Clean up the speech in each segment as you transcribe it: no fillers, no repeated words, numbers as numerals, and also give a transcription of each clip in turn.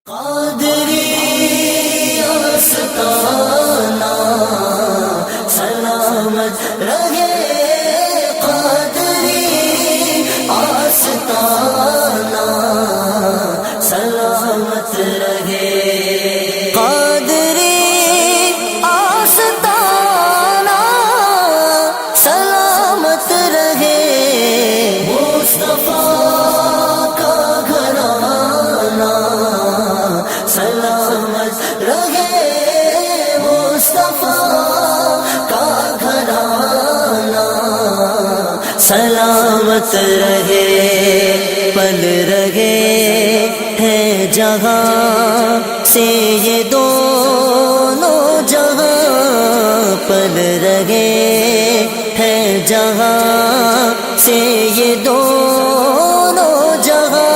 قادری آستانہ سلامت رہے، قادری آستانہ سلامت رہے، قادری آستانہ سلامت رہے، مصطفیٰ کا گھرانہ سلامت رہے، مصطفیٰ کا گھرانہ سلامت رہے، پل رہے ہیں جہاں سے یہ دونوں جہاں، پل رہے ہیں جہاں سے یہ دونوں جہاں،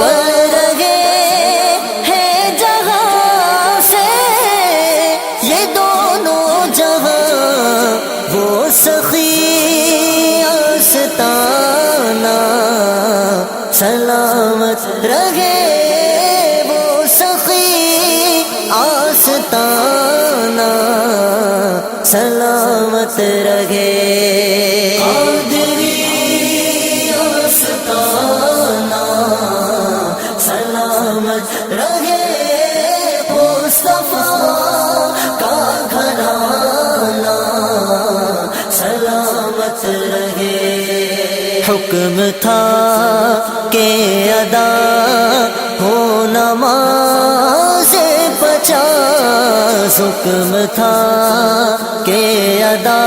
پل رہے ہیں جہاں سے یہ دونوں جہاں، وہ سخی آستانہ سلامت رہے، وہ سخی آستانہ سلامت رہے، قادری آستانہ سلامت رہے، مصطفیٰ کا گھرانہ سلامت رہے، حکم تھا کہ ادا ہو نماز 50، حکم تھا کہ ادا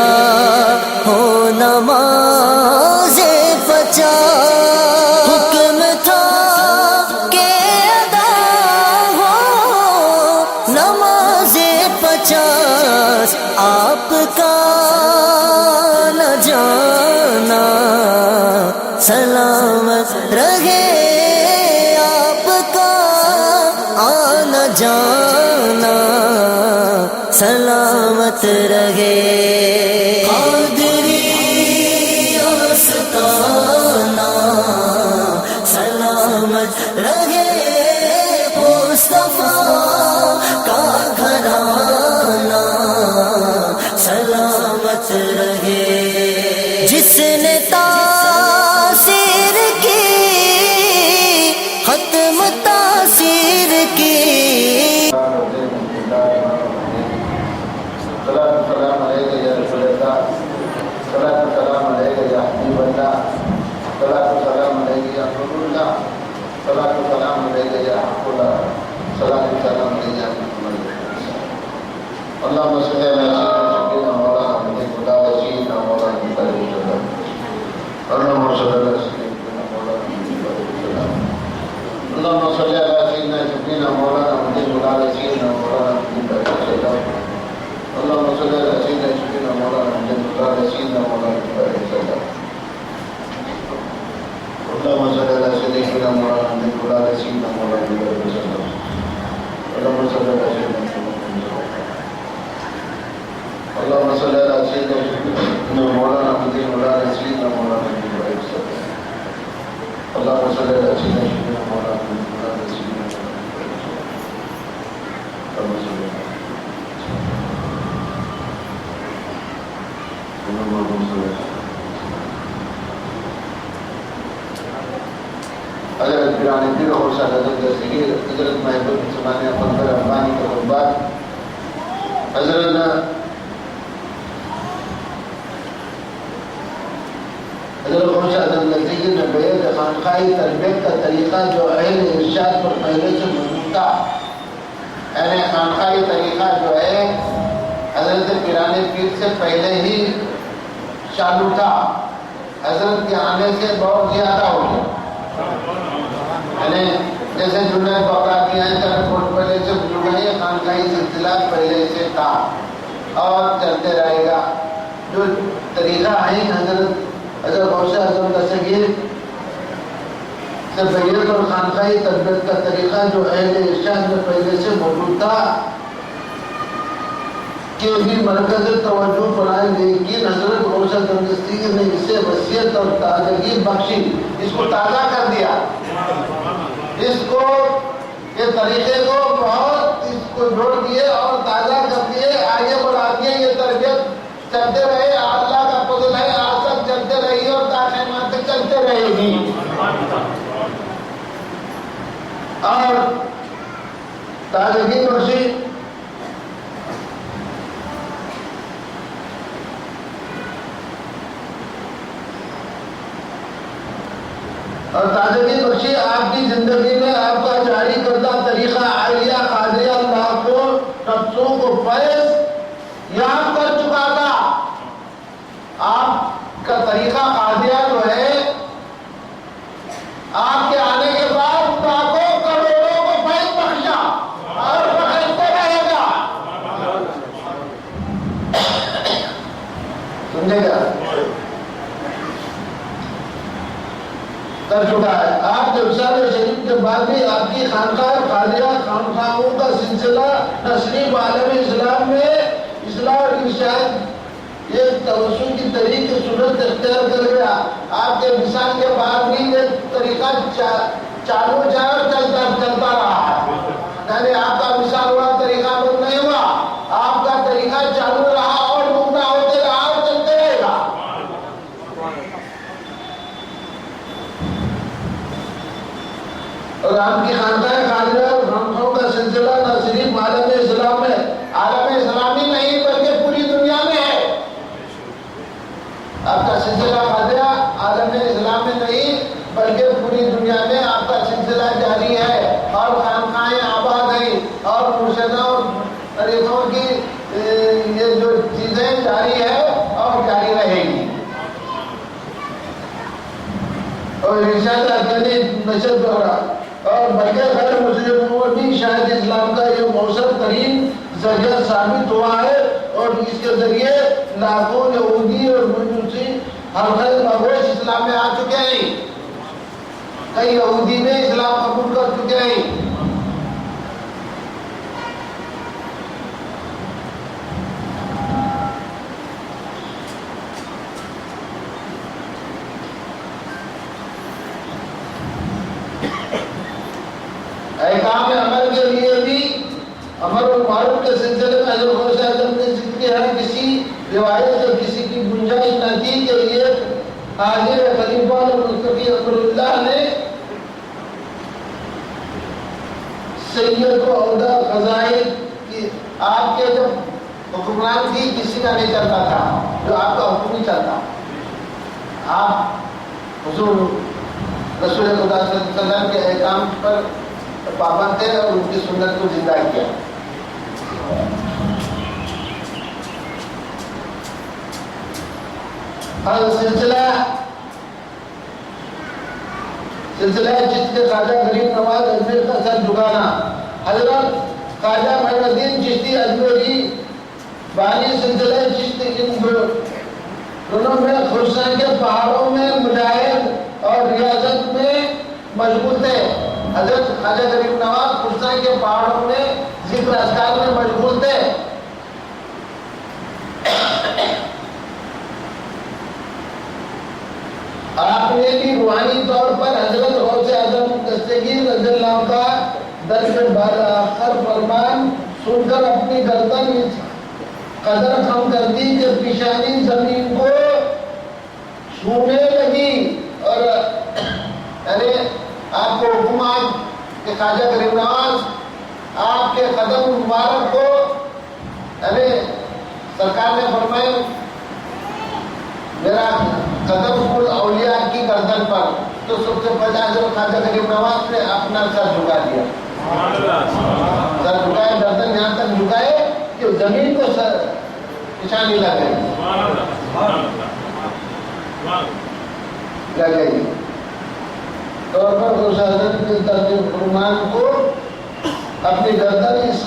ہو نماز 50، حکم تھا کہ ادا ہو نماز 50، آپ کا نہ جانا سلامت رہے، آپ کا آنا جانا سلامت رہے، قادری آستانہ سلامت رہے، مصطفیٰ کا گھرانہ سلامت رہے، جس نے تاثیر کی ختم تاثیر کی، السلام علیکم یا رسول اللہ، السلام علیکم یا حبیب اللہ، السلام علیکم یا رسول اللہ، السلام علیکم یا حق اللہ، السلام علیکم یا محمد، اللہم صلی علی سیدنا مولانا محمد سیدنا مولانا محمد، اللہم صلی علی سیدنا مولانا محمد، اللہم صلی علی سیدنا مولانا محمد سیدنا مولانا محمد، اللهم صل على سيدنا مولانا محمد وعلى سيدنا مولانا محمد، اللهم صل على سيدنا مولانا محمد وعلى سيدنا مولانا محمد، اللهم صل على سيدنا اللهم صل على سيدنا مولانا محمد وعلى سيدنا مولانا محمد، اللهم صل على سيدنا مولانا محمد وعلى سيدنا اللهم صل حضرت پیرانی پیر خورشید حضرت دستگیر، حضرت محبوب سبحانہ فنکر افغانی کے خطبات، حضرت خورشید حضرت دستگیر نے بیعت خانقاہی تربیت کا طریقہ جو اہل ارشاد پر پہلے سے موجود تھا، یعنی خانقاہی طریقہ جو ہے حضرت پیرانی پیر سے پہلے ہی چالو تھا، حضرت کے آنے سے بہت زیادہ ہو گیا، یعنی جیسے جنید بغدادی ہیں کوٹ پہلے سے گزر گئے، خانقاہی سلسلہ پہلے سے تھا اور چلتے رہے گا، جو طریقہ ہے حضرت غوث اعظم دستگیر سے بیعت اور خانقاہی تربیت کا طریقہ جو اہل ارشاد میں پہلے سے موجود تھا کہ بھی مرکز توجہ بنائے، لیکن حضرت غوث اعظم دستگیر نے اسے وسیعت اور تازگی بخشی، اس کو تازہ کر دیا، اس کو یہ یہ طریقے کو بہت اس کو جوڑ دیے اور تازہ کر دیے، آگے بڑھا دیے. یہ تربیت چلتے رہے، اللہ کا فضل ہے، آج تک چلتے رہی اور تا قیامت تک چلتے رہے گی. اور تازگی بخشی آپ کی زندگی میں آپ کا جاری کردہ طریقہ عالیہ قادریہ لاکھوں نفسوں کو فیض یاد کر چکا تھا. آپ کا طریقہ قادریہ جو ہے آپ کے آنے کے بعد لاکھوں کروڑوں کو فیض بخشا اور بخشتے رہے گا. سمجھے گا؟ کر چکا ہے. آپ کے وصال شریف کے بعد بھی آپ کی خانقاہ قادریہ خانقاہوں کا سلسلہ نہ صرف عالم اسلام میں اصلاح اور ارشاد یہ توسل کی طریق صورت اختیار کر گیا. آپ کے وصال کے بعد بھی یہ طریقہ چالو چلتا رہا. یعنی آپ کا وصال ہوا طریقہ بند نہیں ہوا، آپ کا طریقہ چالو رہا اور ڈھونڈا ہوتے رہا اور چلتے رہے گا. اور آپ کی خانقاہ قادریہ اور خانقاہوں کا سلسلہ نہ صرف عالم اسلام میں، عالم اسلامی نہیں بلکہ پوری دنیا میں ہے. آپ کا سلسلہ قادریہ عالم اسلام میں نہیں بلکہ پوری دنیا میں آپ کا سلسلہ جاری ہے اور خانقاہیں آباد ہیں اور مرشدوں اور طریقوں کی یہ جو چیزیں جاری ہے اور جاری رہے گی. اور ارشاد اکلی نشر دوہرا اور بلکہ غیر مسلموں میں بھی شاید اسلام کا یہ مؤثر ترین ذریعہ ثابت ہوا ہے اور اس کے ذریعے لاکھوں یہودی اور مجوسی حلقۂ مغوش اسلام میں آ چکے ہیں. کئی یہودی نے اسلام قبول کر چکے ہیں. احکام عمل کے لیے بھی امر بالمعروف کے سلسلے میں حضرت غوث اعظم نے ذکر کیا ہے. کسی روایت سے کسی کی گنجائش نہ تھی کے لیے حاضر خلیفہ اور مصطفی امراللہ نے سید و عہدہ خزائن کی آپ کے جب حکمران تھی کسی کا نہیں چلتا تھا جو آپ کا حکم ہی چلتا. آپ حضور رسول خدا صلی اللہ علیہ وسلم کے احکام پر پابند تھے اور ان کی سنت کو زندہ کیا. اور سلسلہ جس کے خواجہ غریب نواز اجمیر کا سر جھکانا. حضرت خواجہ معین الدین چشتی اجمیری بانی سلسلہ چشتی ان دونوں میں خرسان کے پہاڑوں میں مجاہد اور ریاضت میں مشغول تھے. حضرت خواجہ غریب نواز خرسان کے پہاڑوں میں ذکر اذکار میں مشغول تھے. آپ نے بھی روحانی طور پر حضرت غوث اعظم دستگیر رضی اللہ کا درس بالآخر فرمان سن کر اپنی گردن اس قدر خم کر دی کہ پیشانی زمین کو چھونے لگی. اور یعنی آپ کو حکومت کہ خواجہ غریب نواز آپ کے قدم مبارک کو یعنی سرکار نے فرمایا میرا قدم کل اولیاء کی گردن پر. تو سب سے پہلے حضرت خواجہ غریب نواز نے اپنا سر جھکا دیا. سر جھکائے، گردن یہاں تک جھکائے کہ زمین کو سر نشانی لگ گئی. طور پر غوث اعظم کے درد فرمان کو اپنی گردن اس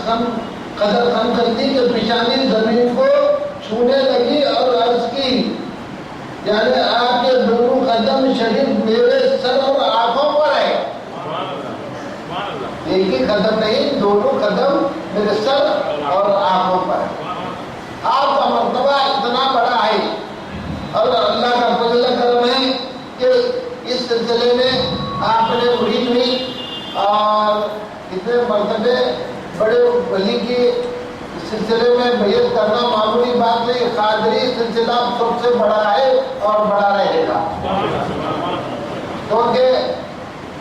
قدر خم کر دی کہ پیشانی زمین کو چھونے لگی اور عرض کی یعنی آپ کے دونوں قدم شریف میرے سر اور آنکھوں پر ہے. ایک ہی قدم نہیں، دونوں قدم میرے سر اور آنکھوں پر ہے. آپ کا مرتبہ اتنا بڑا ہے اور اللہ کا فضل کرم ہے کہ اس سلسلے میں آپ نے مرید ہوئی اور اتنے مرتبے بڑے ولی کی سلسلے میں بیعت کرنا معمولی بات نہیں. قادری سلسلہ سب سے بڑا ہے اور بڑا رہے گا، کیونکہ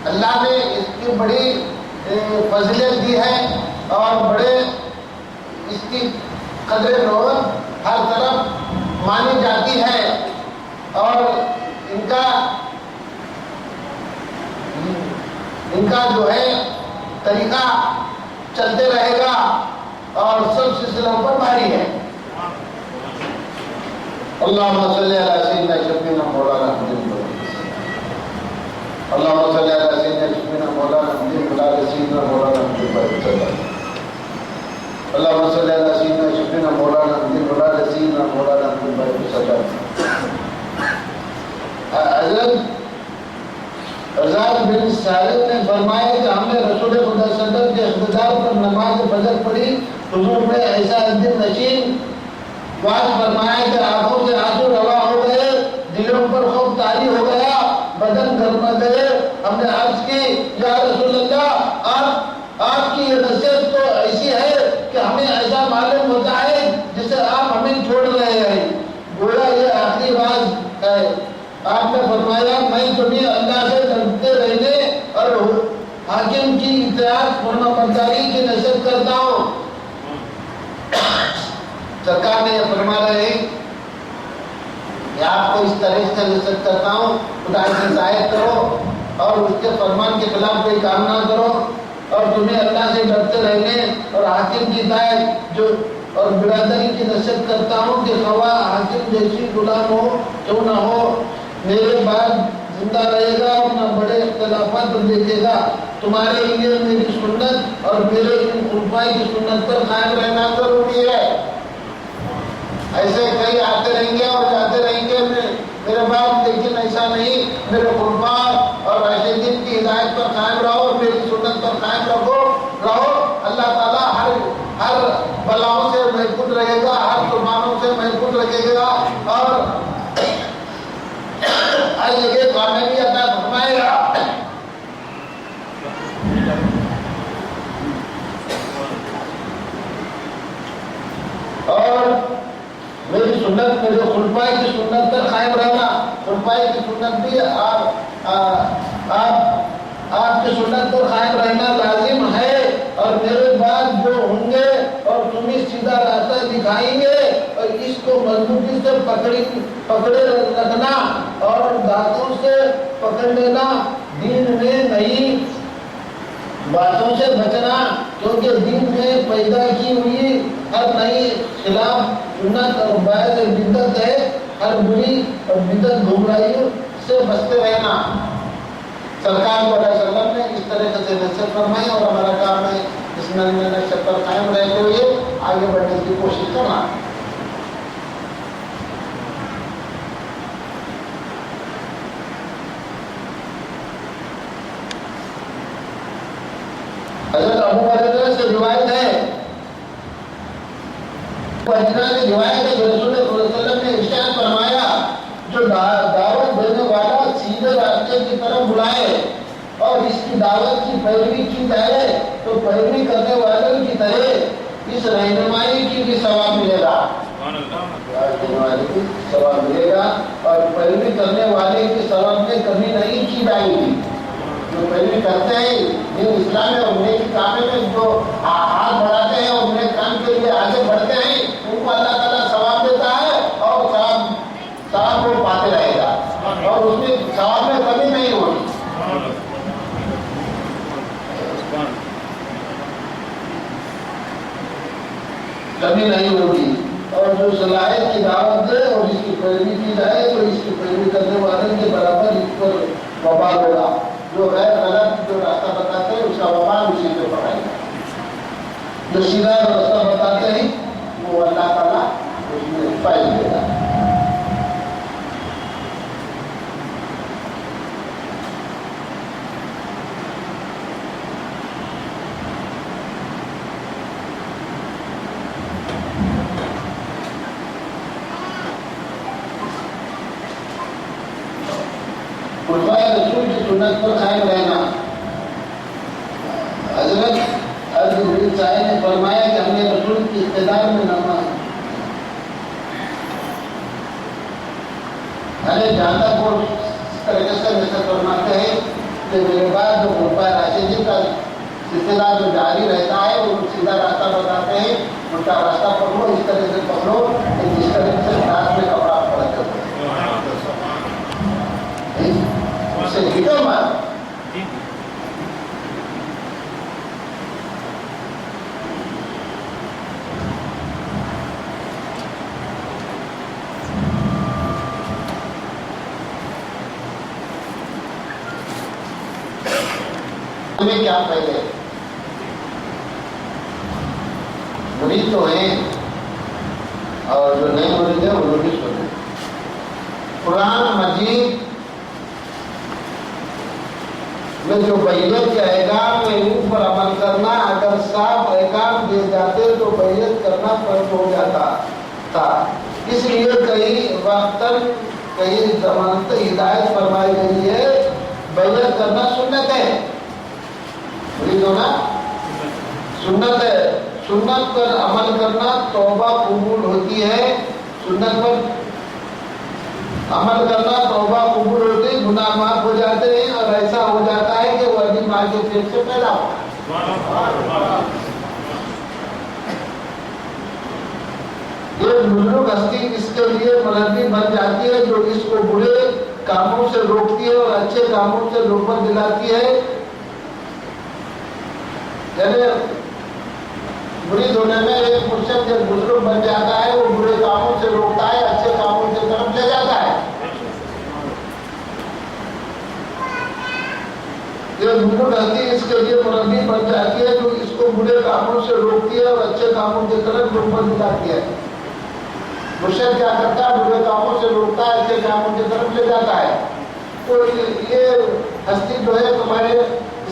اللہ نے اس کی بڑی فضیلت دی ہے اور بڑے اس کی قدر نور ہر طرف مانی جاتی ہے، اور ان کا جو ہے طریقہ چلتے رہے گا اور سب سلسلوں پر بھاری ہے. اللہم صلی علی سیدنا شفیعنا مولانا محمد، اللہم صلی علی سیدنا شفیعنا مولانا محمد وعلی سیدنا مولانا محمد وسلم. اللہم صلی علی سیدنا شفیعنا مولانا محمد وعلی سیدنا مولانا محمد وسلم. حضرت رضا بن ثابت نے فرمایا کہ ہم نے رسول خدا صلی اللہ علیہ وسلم کے اقتدار پر نماز فجر پڑھی. حضور نے ایسا دل نشین واضح فرمایا کہ آنکھوں سے آنسو روا ہو گئے، دلوں پر خوف طاری ہو گیا، بدن گرما گئے. ہم نے عرض کی یا رسول اللہ، آپ کی یہ نصیحت تو ایسی ہے کہ ہمیں ایسا معلوم ہوتا ہے جسے آپ ہمیں چھوڑ رہے ہیں، گویا یہ آخری بات ہے. آپ نے فرمایا میں تمہیں اللہ سے ڈرتے رہنے اور حاکم کی اطاعت فرما برداری کی نصیحت کرتا ہوں. سرکار نے یہ فرما رہے ہیں کہ آپ کو اس طرح سے نصیحت کرتا ہوں، خدا کی اطاعت کرو اور اس کے فرمان کے خلاف کوئی کام نہ کرو، اور تمہیں اللہ سے ڈرتے رہنے اور حاکم کی اطاعت جو اور برادری کی نصیحت کرتا ہوں کہ خواہ حاکم جیسی غلام ہو کیوں نہ ہو، میرے بعد زندہ رہے گا اور نہ بڑے اختلافات دیکھے گا. تمہارے لیے میری سنت اور میرے خلفائے کی سنت پر قائم رہنا ضروری ہے. ایسے کئی آتے رہیں گے اور جاتے رہیں گے میرے بعد، لیکن ایسا نہیں. میرے خلفاء اور راشدین کی ہدایت پر قائم رہو اور میری سنت پر قائم رہو. اللہ تعالیٰ ہر بلاؤں سے محفوظ رہے گا، ہر طوفانوں سے محفوظ رکھے گا اور ہر جگہ کامیابی عطا فرمائے گا. اور میری سنت، میرے خلفائے کی سنت پر قائم رہنا. خلفائے کی سنت بھی آپ کی سنت پر قائم رہنا لازم ہے، اور میرے بعد جو ہوں گے اور تمہیں سیدھا راستہ دکھائیں گے اور اس کو مضبوطی سے پکڑے رکھنا اور دانتوں سے پکڑ لینا. دین میں نئی باتوں سے بچنا، کیونکہ دین میں پیدا کی ہوئی ہر نئی خلاف سنت اور باعث بدعت ہے. ہر بری اور بدعت گمراہیوں سے بچتے رہنا. سرکار صلی اللہ علیہ وسلم نے اس طریقے سے نصیحت فرمائی اور ہمارا کام ہے اس نصیحت پر قائم رہتے ہوئے آگے بڑھنے کی کوشش کرنا. حضرت ابو ہریرہ سے روایت ہے، روایت ہے کہ رسول اللہ صلی اللہ علیہ وسلم نے ارشاد فرمایا جو دعوت دینے والا سیدھے راستے کی طرف بلائے اور اس کی دعوت کی پیروی کی جائے تو پیروی کرنے والوں کی طرح اس رہنمائی کی بھی ثواب ملے گا. ثواب ملے گا اور پیروی کرنے والے کے ثواب میں کمی نہیں کی جائے گی. جو پیروی کرتے ہیں دین اسلام اور نیک کام میں جو ہاتھ بڑھاتے ہیں اور نیک کام کے لیے آگے بڑھتے ہیں ان کو اللہ تعالیٰ ثواب دیتا ہے اور ثواب کو پاتے رہے گا اور اس میں ثواب میں کمی نہیں ہوگی. کمی نہیں ہوگی. اور جو صلاحیت کی دعوت دے اور اس کی پیروی کی جائے تو اس کی پیروی کرنے والے کے برابر اس پر وبال ہوگا. جو غیر غلط جو راستہ بتاتے ہیں اس کا وبال اسی پہ پڑے گا. جو سیدھا راستہ بتاتے ہیں وہ اللہ تعالیٰ اس میں فائد دے گا. رسول کی سنت پر قائم رہنا. حضرت جبریل صاحب نے فرمایا کہ ہم نے رسول کی اقتدار میں نماز جہاں تک وہ اس طریقے سے ایسا فرماتے ہیں کہ میرے بعد جو خلفائے راشدین کا سلسلہ جو جاری رہتا ہے وہ سیدھا راستہ بتاتے ہیں، ان کا راستہ پکڑو، اس طرح سے پکڑو کہ جس طرح سے رات میں کپڑا پڑ کرو اس سے نکل مار کیا پہلے مرید تو ہیں اور جو نئے مرید ہیں وہ لوگ بھی سنے قرآن مجید میں جو بیعت کے احکام میں اوپر عمل کرنا، اگر صاف احکام دیے جاتے تو بیعت کرنا فرض ہو جاتا تھا، اس لیے کئی وقتاً کئی زمانت ہدایت فرمائی گئی ہے بیعت کرنا سنت ہے، مرید ہونا سنت ہے، سنت پر عمل کرنا توبہ قبول ہوتی ہے، سنت پر عمل کرنا توبہ قبول ہوتی ہے، گناہ معاف ہو جاتے ہیں اور ایسا ہو جاتا ہے کہ وہ ابھی ماں کے پیٹ سے پیدا ہوا۔ یہ بزرگ ہستی اس کے لیے مربی بن جاتی ہے جو اس کو برے کاموں سے روکتی ہے اور اچھے کاموں سے روک دلاتی ہے، یعنی مرید ہونے میں ایک مرشد جب بزرگ بن جاتا ہے وہ برے کاموں سے روکتا ہے، اچھے کاموں کی طرف لے جاتا ہے۔ یہ بزرگ ہستی اس کے لیے مربی بن جاتی ہے جو اس کو برے کاموں سے روکتی ہے اور اچھے کاموں کی طرف دلاتی ہے۔ مرشد کیا کرتا ہے؟ برے کاموں سے روکتا ہے، اچھے کاموں کی طرف لے جاتا ہے۔ تو یہ ہستی جو ہے تمہارے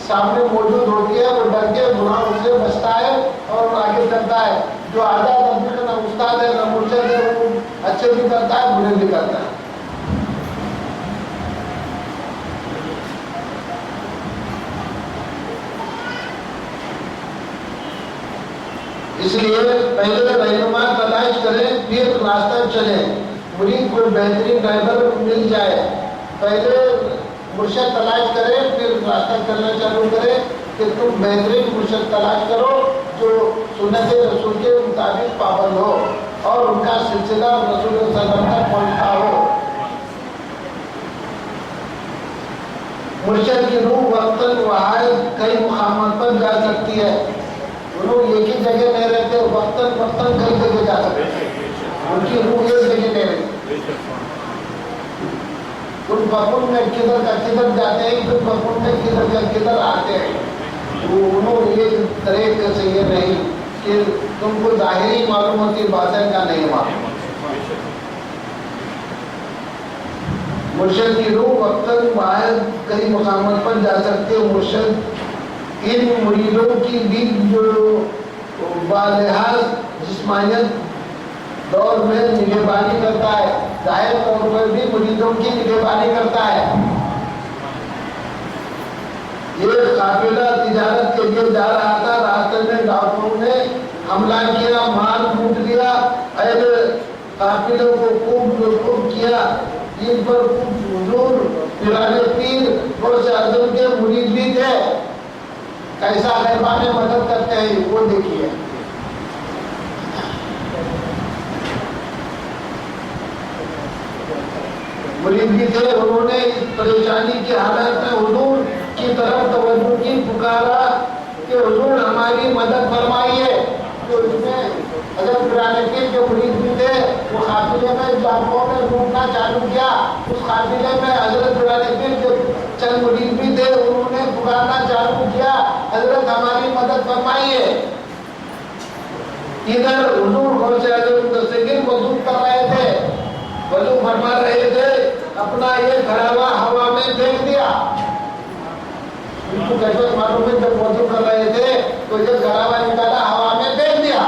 سامنے موجود ہوتی ہے، وہ ڈر کے گناہوں سے بچتا ہے اور آگے چلتا ہے۔ جو آدھا آدمی کا نہ استاد ہے نہ مرشد ہے، وہ اچھے بھی کرتا ہے برے بھی کرتا ہے۔ اس لیے پہلے رہنما تلاش کریں پھر راستہ چلیں۔ مرید کو بہترین ڈرائیور مل جائے، پہلے مرشد تلاش کرے پھر راستہ چلنا چالو کرے کہ تم بہترین مرشد تلاش کرو جو سنت رسول کے مطابق پابند ہو اور ان کا سلسلہ رسول صلی اللہ علیہ وسلم تک پہنچتا ہو۔ مرشد کی روح وقتاً واحد کئی مقامات پر جا سکتی ہے، لوگ ایک ہی جگہ نہیں رہتے، وقتاً کئی جگہ جا سکتے ہیں، ان کی روح ایک جگہ نہیں رہتی، ان بخون میں کدھر کا کدھر جاتے ہیں، ان بخون میں کدھر کا کدھر آتے ہیں۔ انہوں ایک طریقے سے یہ نہیں کہ تم کو ظاہری معلوم ہوتی باطن کا نہیں معلوم۔ مرشد کی روح وقتاً واحد کئی مقامات پر جا سکتے ہیں۔ مرشد ان مریدوں کی بھی جو بالحاظ جسمانیت دور میں نگہبانی کرتا ہے، ظاہر طور پر بھی مریدوں کی نگہبانی کرتا ہے۔ یہ قافلہ تجارت کے لیے جا رہا تھا، راستے میں ڈاکوؤں نے حملہ کیا، مال لوٹ لیا، اہل قافلوں کو خوب کیا، ان پر حضور پیران پیر غوث اعظم کے مرید بھی تھے، کیسا غیبان مدد کرتے ہیں وہ دیکھیے۔ مرید بھی تھے، انہوں نے اس پریشانی کی حالت میں حضور کی طرف توجہ کی، پکارا کہ حضور ہماری مدد فرمائیے۔ تو اس میں حضرت پیران پیر کے مرید بھی تھے، وہ قافلے میں ڈاکوؤں نے لوٹنا چالو کیا، اس قافلے میں حضرت پیران پیر کے چند مرید بھی تھے، انہوں نے پکارنا چالو کیا، حضرت ہماری مدد فرمائیے۔ ادھر حضور غوث اعظم دستگیر وضو کر رہے تھے، وضو فرما رہے تھے، اپنا یہ گھڑاوا ہوا میں پھینک دیا۔ ان کو کیسے معلوم ہے جب وضو کر رہے تھے تو یہ گھڑاوا نکالا ہوا میں پھینک دیا۔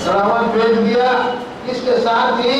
گھڑاوا پھینک دیا، اس کے ساتھ ہی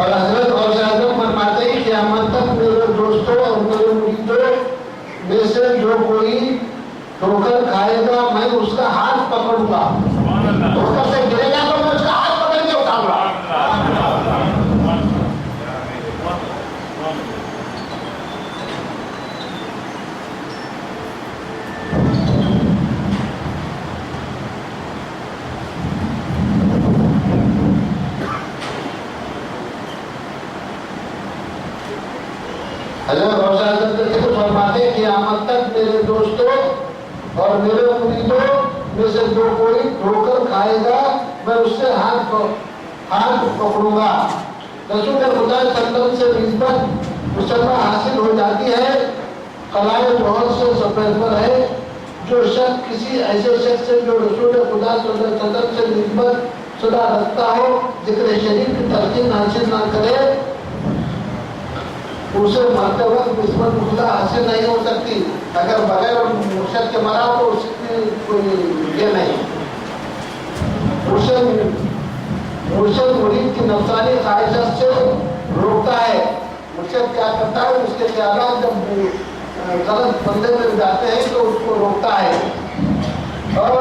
اور حضرت غوث اعظم فرماتے ہیں قیامت تک میرے دوستوں اور میرے مریدوں میں سے جو کوئی ٹھوکر کھائے گا میں اس کا ہاتھ پکڑوں گا، ٹھوکر سے گرے گا تو میں اس کا ہاتھ پکڑ کے اٹھاؤں گا۔ حضرت غوث اعظم فرماتے ہیں قیامت تک میرے دوستوں اور میرے مریدوں میں سے جو کوئی ٹھوکر کھائے گا میں اس سے ہاتھ پکڑوں گا۔ رسول خدا صلی اللہ علیہ وسلم سے نسبت مسلمہ حاصل ہو جاتی ہے، خلائق جوہر سے سفید پر ہے۔ جو شخص کسی ایسے شخص سے جو رسول خدا صلی اللہ علیہ وسلم سے نسبت صدا رکھتا ہو ذکر شریف کی تلقین حاصل نہ کرے اسے مرتے وقت نسبت خدا حاصل نہیں ہو سکتی۔ اگر بغیر مرشد کے مرا تو اس کی کوئی یہ نہیں۔ مرشد مرید کی نفسانی خواہشات سے روکتا ہے۔ مرشد کیا کرتا ہے؟ اس کے خیالات جب غلط بندے میں جاتے ہیں تو اس کو روکتا ہے، اور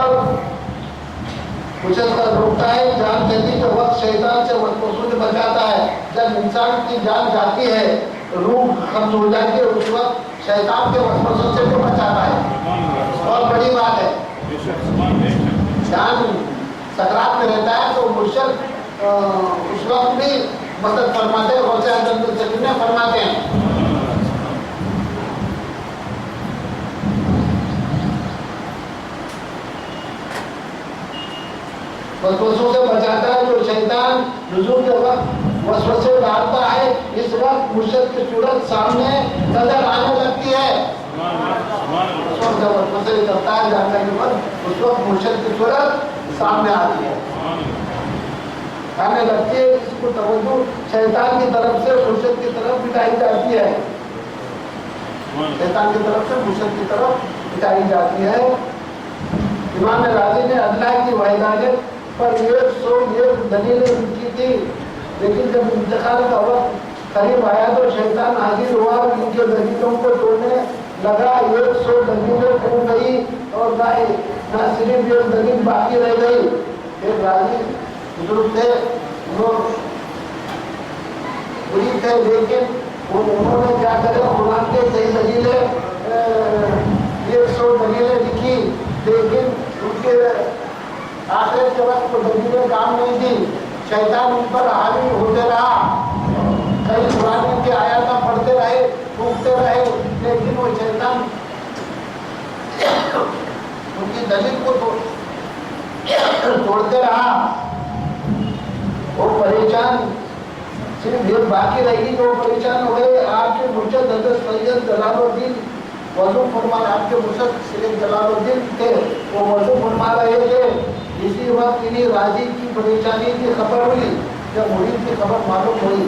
مرشد کا روکتا ہے۔ جان دینے کے وقت شیطان سے وسوسے بچاتا ہے۔ جب انسان کی جان جاتی ہے، روح ختم ہو جاتی ہے، اس وقت شیطان کے وسوسوں سے بھی بچاتا ہے۔ بہت بڑی بات ہے۔ جان سکرات میں رہتا ہے تو مرشد اس وقت بھی مدد فرماتے ہیں، غوث اعظم نے فرماتے ہیں۔ وسوسوں سے بچاتا ہے۔ جو شیطان نزول کے وقت وسوسے ڈالتا ہے، اس وقت مرشد کی صورت سامنے نظر آنے لگتی ہے۔ اس وقت جب وسوسے کرتا ہے جاننے کے بعد اس وقت مرشد کی صورت سامنے آتی ہے، آنے لگتی ہے۔ اس کو توجہ شیطان کی طرف سے مرشد کی طرف بٹائی جاتی ہے، شیطان کی طرف سے مرشد کی طرف بٹائی جاتی ہے۔ امام راضی نے اللہ کی وحدانیت پر 101 دلیلیں لکھی تھی، لیکن جب انتقال کا وقت قریب آیا تو شیطان حاضر ہوا اور ان کے دلیلوں کو توڑنے لگا۔ 100 دلیلیں کھل گئی اور نہ صرف ایک دلیل باقی رہ گئی۔ ایک راضی بزرگ تھے، وہ مرید تھے، لیکن انہوں نے کیا کرے قرآن کے صحیح دلیلیں 100 دلیلیں لکھی، لیکن ان کے آخرت کے وقت وہ دلیلیں کام نہیں دی۔ شیطان ان پر حاوی ہوتے رہا، کئی قرآن کے آیات پڑھتے رہے، پھونکتے رہے، لیکن وہ شیطان ان کی دلیل کو توڑتے رہا۔ وہ پریشان، صرف ایک باقی رہی جو پریشان ہو گئے۔ آپ کے مرشد حضرت سید جلال الدین وضو فرما، آپ کے مرشد سید جلال الدین تھے، وہ وضو فرما رہے تھے۔ اسی وقت انہیں راضی کی پریشانی کی خبر ہوئی۔ جب مرید کی خبر معلوم ہوئی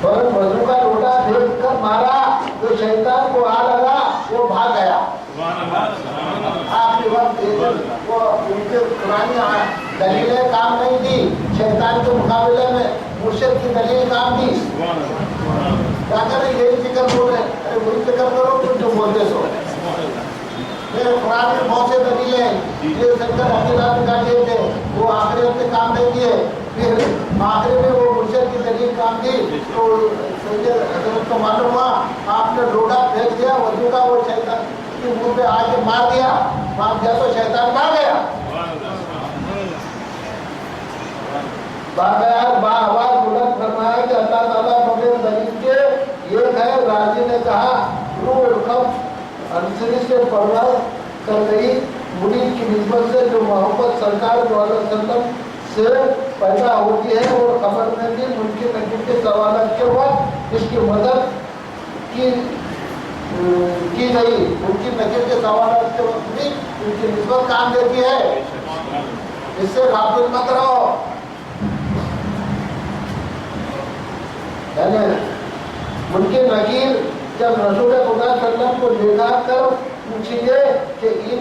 اور وضو کا لوٹا پھینک کر مارا تو شیطان کو آ لگا، وہ بھاگ گیا۔ آخری وقت وہ ان کے پرانی دلیلیں کام نہیں دی، شیطان کے مقابلے میں مرشد کی دلیل کام دی۔ کیا کریں؟ یہی فکر بول رہے ہیں، ارے وہی فکر کرو تم جو بولتے سو۔ میرے قرآن میں بہت سے دلیلیں ہیں، یہ سنکر عقیدات کا دیے تھے، وہ آخری میں کام نہیں دیے، پھر آخری میں وہ مرشد کی دلیل کام دی تو حضرت کو معلوم ہوا، آپ نے لوٹا پھینک دیا وضو کا، وہ شیطان کے منہ پہ آ کے مار دیا تو شیطان بھاگ گیا۔ باآواز بلند فرمایا کہ اللہ تعالیٰ بغیر دلیل کے ایک ہے۔ راضی نے کہا روح القدس عنصری سے پرواز کر رہی مرید کی نسبت سے جو محبت سرکار صلی اللہ علیہ وسلم سے پیدا ہوتی ہے، اور خبر میں بھی ممکن نکیر کے سوالات کے وقت اس کی مدد کی گئی، ممکن نکیر کے سوالات کے وقت بھی ان کی نسبت کام دیتی ہے۔ اس سے غافل مت رہو۔ یعنی ممکن نکیر جب رسول خدا صلی اللہ علیہ وسلم کو لے جا کر پوچھیے کہ ان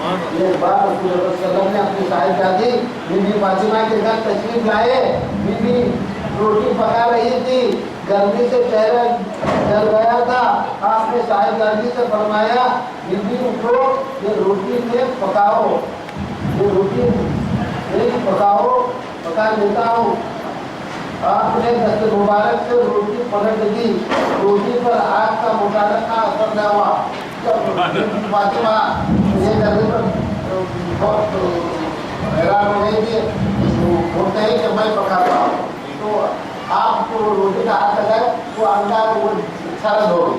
ایک بار رسول اللہ صلی اللہ علیہ وسلم نے اپنی صاحبزادی بی بی فاطمہ کے گھر تشریف لائے. بی بی روٹی پکا رہی تھی, گرمی سے چہرہ جل گیا تھا. آپ نے صاحبزادی سے فرمایا, بی بی اٹھو, یہ روٹی میں پکاؤ, یہ روٹی پکاؤ, پکا لیتا ہوں. آپ نے دست مبارک سے روٹی پلٹ دی. روٹی پر آگ کا مبارکہ اثر نہ ہوا. فاطمہ یہ کرنے پر بہت حیران ہو گئی تھی. بولتے ہیں کہ میں پکاتا ہوں, تو آپ کو روٹی کا ہاتھ لگائے وہ انداز وہ سرد ہو گئی.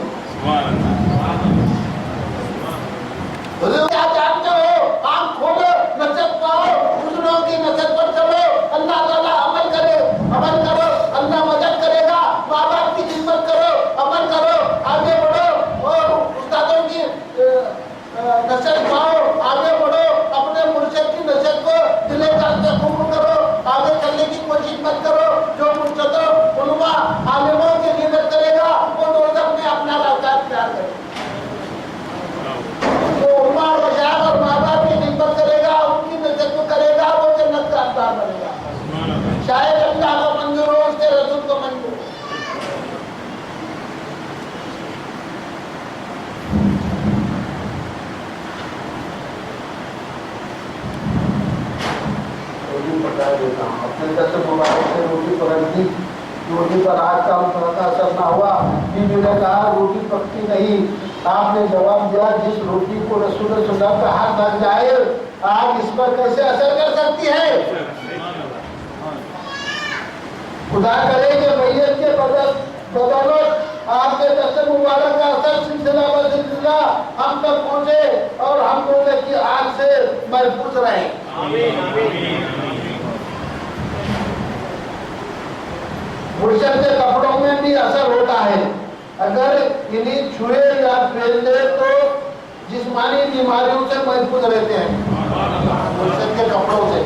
کیا جانتے ہو, آپ کھولو, نصیحت پاؤ, دوسروں کی نصیحت پر چلو, اللہ تعالیٰ عمل کرو, اللہ مدد کرے گا. ماں باپ کی خدمت کرو, عمل کرو, آگے بڑھو, اور استادوں کی نصیحت پاؤ, آگے بڑھو, اپنے مرشد کی نصیحت کو دل جان سے قبول کرو, آگے چلنے کی کوشش مت کرو. جو مرشدوں, علماء, عالموں کی خدمت کرے گا وہ دوزخ میں اپنا راستہ اختیار کرے گا. جو علماء اور مشائخ اور ماں باپ کی خدمت کرے گا, ان کی نصیحت کو کرے گا, وہ جنت کا حقدار بنے گا. شاید اللہ کو منظور ہو, اس کے رسول کو منظور ہو. روٹی پکا دیتا ہوں, اپنے دست مبارک سے روٹی پلٹ دی. روٹی پر آگ کا متوقع اثر نہ ہوا. بیوی نے کہا روٹی پکتی نہیں. آپ نے جواب دیا, جس روٹی کو رسول اللہ صلی اللہ علیہ وسلم کا ہاتھ لگ جائے, آگ اس پر کیسے اثر کر سکتی ہے؟ خدا کرے کہ میت کے بدولت آپ کے دست مبارک کا اثر سلسلہ و سلسلہ ہم تک پہنچے اور ہم لوگ کی آگ سے محفوظ رہیں. مرشد کے کپڑوں میں بھی اثر ہوتا ہے. اگر انہیں چھوئے یا پھیل لے تو جسمانی بیماریوں سے محفوظ رہتے ہیں, مرشد کے کپڑوں سے.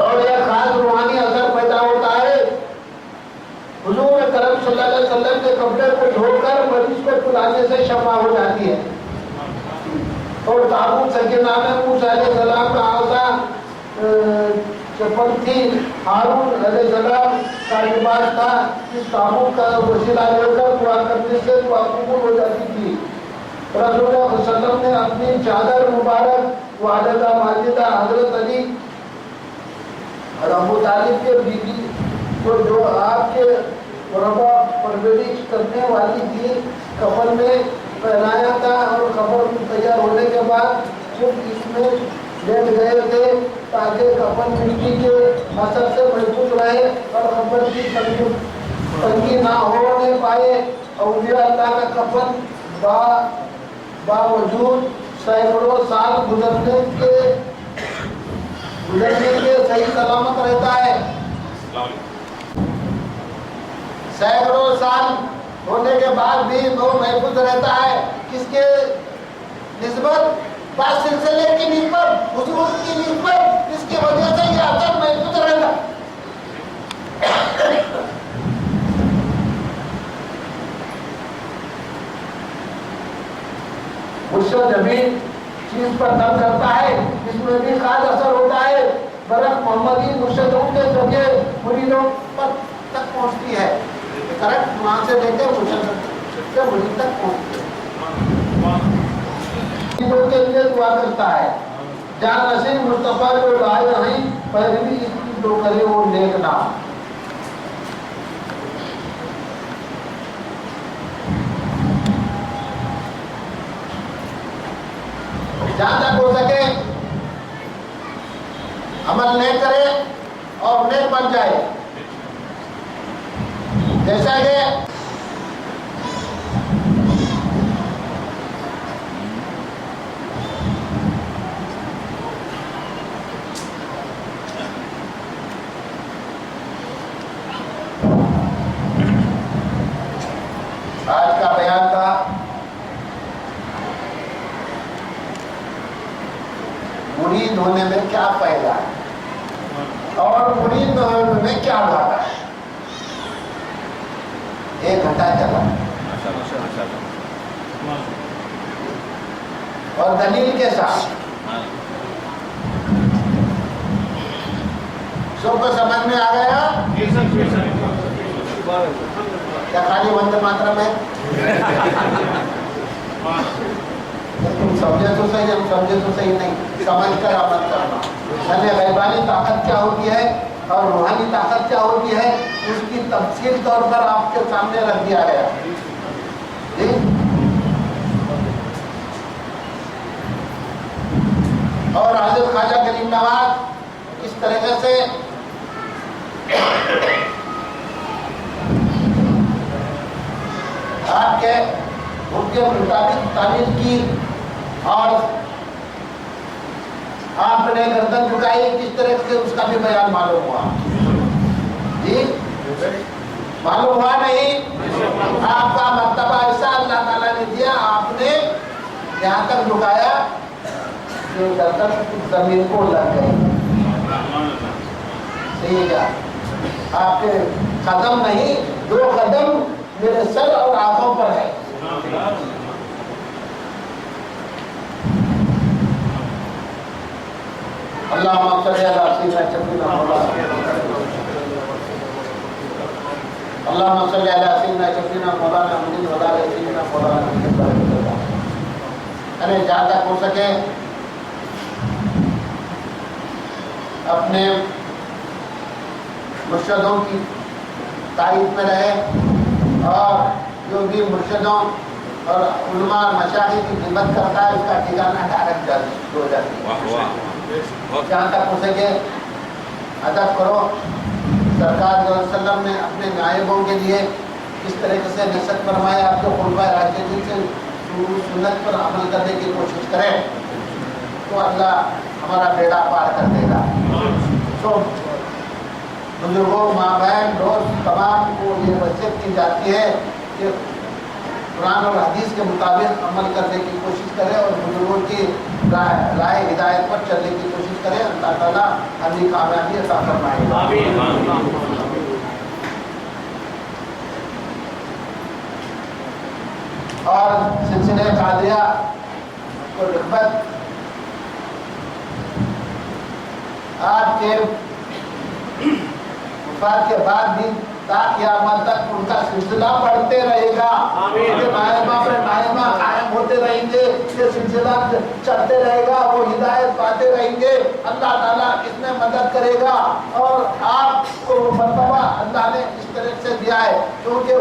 اور یہ خاص روحانی اثر پیدا ہوتا ہے. حضور کرم صلی اللہ علیہ وسلم کے کپڑے کو دھو کر مریض کو پلانے سے شفا ہو جاتی ہے. اور تابوت سکینہ میں موسیٰ علیہ السلام کا عصا چپل تھی. ہارون علیہ السلام کا لباس تھا. اس تابوت کا وسیلہ لے کر دعا کرنے سے دعا قبول ہو جاتی تھی. رسول اللہ صلی اللہ علیہ وسلم نے اپنی چادر مبارک والدہ ماجدہ حضرت علی اور ابو طالب کے بیوی کو, جو آپ کے قربا پرورش کرنے والی تھی, کفن میں پہنایا تھا. اور کفن تیار ہونے کے بعد خود اس میں لیٹ گئے تھے تاکہ کفن مٹی کے اثر سے محفوظ رہے اور کفن کی تنگی نہ ہونے پائے. اولیاء اللہ کا کفن باوجود سینکڑوں سال گزرنے کے صحیح سلامت رہتا ہے. سینکڑوں سال ہونے کے بعد بھی وہ محفوظ رہتا ہے. کس کے نسبت؟ بعض سلسلے کی نسبت, حضور کی نسبت, جس کی وجہ سے یہ اثر محفوظ رہتا. مرشد زمین چیز پر دم کرتا ہے, اس میں بھی خاص اثر ہوتا ہے. برق محمدی مرشدوں کے ذریعے مریدوں پر تک پہنچتی ہے. کریکٹ وہاں سے لے کے مرشد سے مرید تک پہنچتی ہے. مریدوں کے لیے دعا کرتا ہے. جان نصیر مصطفیٰ جو لائے ہیں, پیروی اس کی جو کرے وہ نیک نام. جہاں تک ہو سکے عمل نیک کرے اور نیک بن جائے. جیسا کہ آج کا بیان تھا, مرید ہونے میں کیا فائدہ ہے اور مرید ہونے میں کیا گھاٹا ہے. 1 گھنٹہ چلا. اور دلیل کے ساتھ. سب کو سمجھ میں آ گیا؟ کیا خالی وندے ماترم ہے؟ تم سمجھے تو صحیح، ہم سمجھے تو صحیح نہیں. سمجھ کر عمل کرنا. یعنی غیبانی طاقت کیا ہوتی ہے اور روحانی طاقت کیا ہوتی ہے، اس کی تفصیل طور پر آپ کے سامنے رکھ دیا گیا. جی اور حضرت خواجہ غریب نواز اس طریقے سے آپ کے ان کے مطابق تعلیم کی اور آپ نے گردن جھکائی، کس طرح سے اس کا بھی بیان معلوم ہوا. جی معلوم ہوا نہیں؟ آپ کا مرتبہ ایسا اللہ تعالیٰ نے دیا، آپ نے یہاں تک جھکایا کہ گردن زمین کو لگ گئی. صحیح کیا؟ آپ کے قدم نہیں، 2 قدم میرے سر اور آنکھوں پر ہے. اللہم صلی علی سیدنا شفیعنا مولانا، اللہم صلی علی سیدنا شفیعنا مولانا محمد وعلی آلہ سیدنا مولانا محمد. یعنی جہاں تک ہو سکے اپنے مرشدوں کی تائید میں رہے، اور جو بھی مرشدوں اور علماء اور مشاہد کی خدمت کرتا ہے اس کا ٹھکانہ ڈائریکٹ جلد ہو جاتی ہے. جہاں تک ہو سکے ادب کرو. سرکار صلی اللہ علیہ وسلم نے اپنے نائبوں کے لیے اس طریقے سے نصیحت فرمایا، آپ کو خلفائے راشدین سے سنت پر عمل کرنے کی کوشش کریں تو اللہ ہمارا بیڑا پار کر دے گا. تو بزرگوں، ماں بہن، دوست تمام کو یہ وصیت کی جاتی ہے کہ قرآن اور حدیث کے مطابق عمل کرنے کی کوشش کرے اور بزرگوں کی رائے ہدایت پر چلنے کی کوشش کرے. اللہ تعالیٰ ہمیں کامیابی عطا فرمائے گا. اور سلسلہ قادریہ کو رغبت آپ کے وفات کے بعد بھی تا قیامت تک ان کا سلسلہ بڑھتے رہے گا. نائبہ پر نائبہ قائم ہوتے رہیں گے، یہ سلسلہ چلتے رہے گا، وہ ہدایت پاتے رہیں گے. اللہ تعالیٰ اس میں مدد کرے گا. اور آپ کو مرتبہ اللہ نے اس طرح سے دیا ہے کیونکہ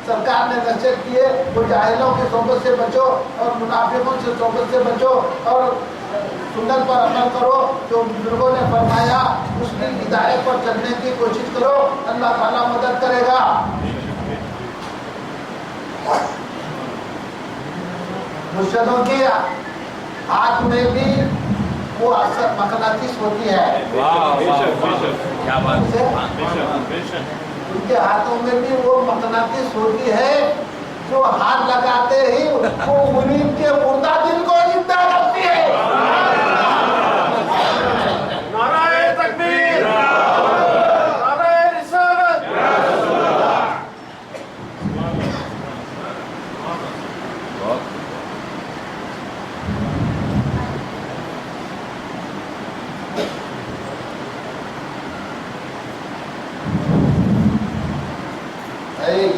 سرکار نے نصیحت کی ہے وہ جاہلوں کی صحبت سے بچو اور منافقوں سے صحبت سے بچو اور سنت پر عمل کرو. جو بزرگوں نے فرمایا اس کی ہدایت پر چلنے کی کوشش کرو، اللہ تعالیٰ مدد کرے گا. مرشدوں کے ہاتھ میں بھی وہ اثر مقناطیس ہوتی ہے. ان کے ہاتھوں میں بھی وہ مقناطیس ہوتی ہے جو ہاتھ لگاتے ہی وہ منیب کے مردہ دل کو زندہ کرتی ہے. نعرہ تکبیر، نعرہ رسالت.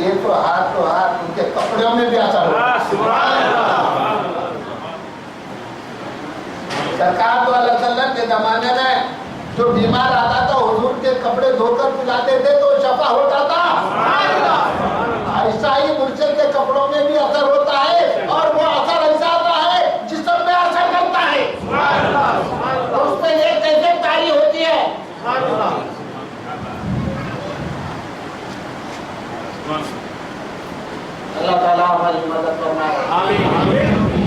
یہ تو ہاتھ ان کے کپڑوں میں بھی اثر ہوتا ہے. سرکار تو علیہ وسلم کے زمانے میں جو بیمار آتا تھا حضور کے کپڑے دھو کر پلاتے تھے تو شفا ہوتا تھا. ایسا ہی مرشد کے کپڑوں میں بھی اثر ہوتا ہے اور وہ اثر ایسا ہوتا ہے جسم میں اثر کرتا ہے. اس میں ایک کیفیت تاری ہوتی ہے. اللہ تعالیٰ ہماری مدد فرمائے.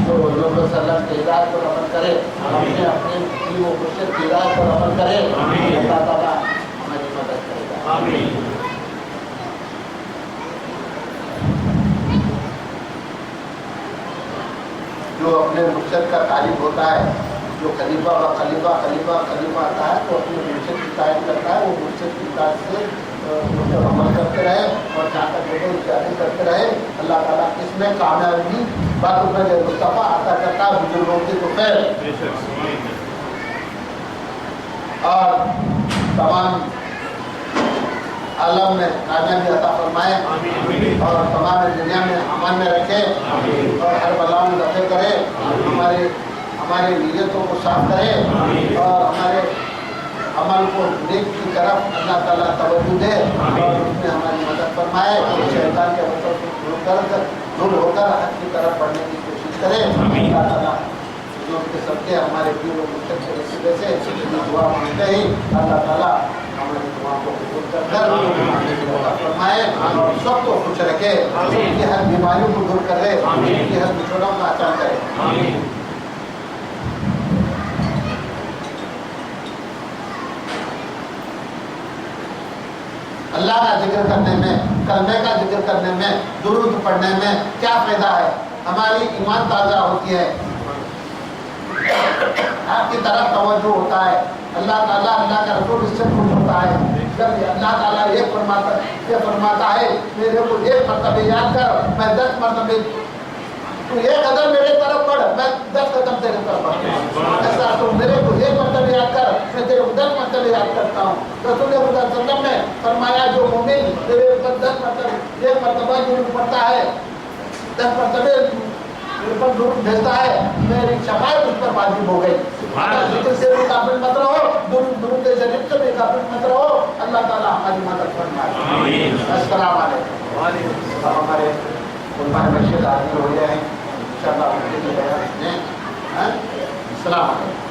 تو حضور صلی اللہ علیہ وسلم کی ہدایت پر عمل کرے، اپنے وہ مرشد کی ہدایت پر عمل کرے، اللہ تعالیٰ ہماری مدد کرے گا. جو اپنے مرشد کا طالب ہوتا ہے، جو خلیفہ و خلیفہ آتا ہے تو اپنے مرشد کی اطاعت کرتا ہے. وہ مرشد کی اطاعت سے اس پر عمل کرتے رہے اور جہاں تک لوگوں جاری کرتے رہے. اللہ تعالیٰ اس میں کامیابی بات مصطفیٰ عطا کرتا ہے بزرگوں کی تو خیر اور تمام عالم میں کامیابی عطا فرمائے اور تمام دنیا میں امان میں رکھے اور ہر بلاؤں میں دفع کرے. ہماری نیتوں کو صاف کرے اور ہمارے عمل کو نیک کی طرف اللہ تعالیٰ توجہ دے اور اس میں ہماری مدد فرمائے اور شیطان کے وسوسوں سے دور ہو کر حق کی طرف بڑھنے کی کوشش کرے. اللہ تعالیٰ جو کے سب کے ہمارے پیر و مرشد کے وسیلے سے دعا مانگتے ہی اللہ تعالیٰ ہماری دعا کو قبول کر کر فرمائے اور سب کو خوش رکھے, ان کی ہر بیماریوں کو دور کرے, ان کی ہر بچھڑوں کا آسان کرے. اللہ کا ذکر کرنے میں, کلمے کا ذکر کرنے میں, درود پڑھنے میں کیا فائدہ ہے؟ ہماری ایمان تازہ ہوتی ہے, آپ کی طرف توجہ ہوتا ہے, اللہ تعالیٰ اللہ کا رسول اس سے خوش ہوتا ہے. جب اللہ تعالیٰ یہ فرماتا ہے میرے کو ایک مرتبہ یاد کر میں 10 مرتبہ, تو ایک قدم میرے طرف بڑھ میں 10 قدم تیرے طرف بڑھتا. ایسا تو میرے کو ایک مرتبہ یاد کر میں تیرے کو 10 مرتبہ یاد کرتا ہوں. رسول اللہ صلی اللہ علیہ وسلم نے فرمایا جو مومن میرے اوپر 10 مرتبہ ایک مرتبہ درود پڑھتا ہے, 10 مرتبہ پر درود بھیجتا ہے, میری شفاعت اس پر واجب ہو گئی. ذکر سے بھی غافل مت رہو, درود شریف سے بھی غافل مت رہو. اللہ تعالیٰ ہماری مدد فرمائے. السلام علیکم. ہمارے علماء مرشد حاضر ہو گئے ہیں, انشاءاللہ ان کے لیے السلام علیکم.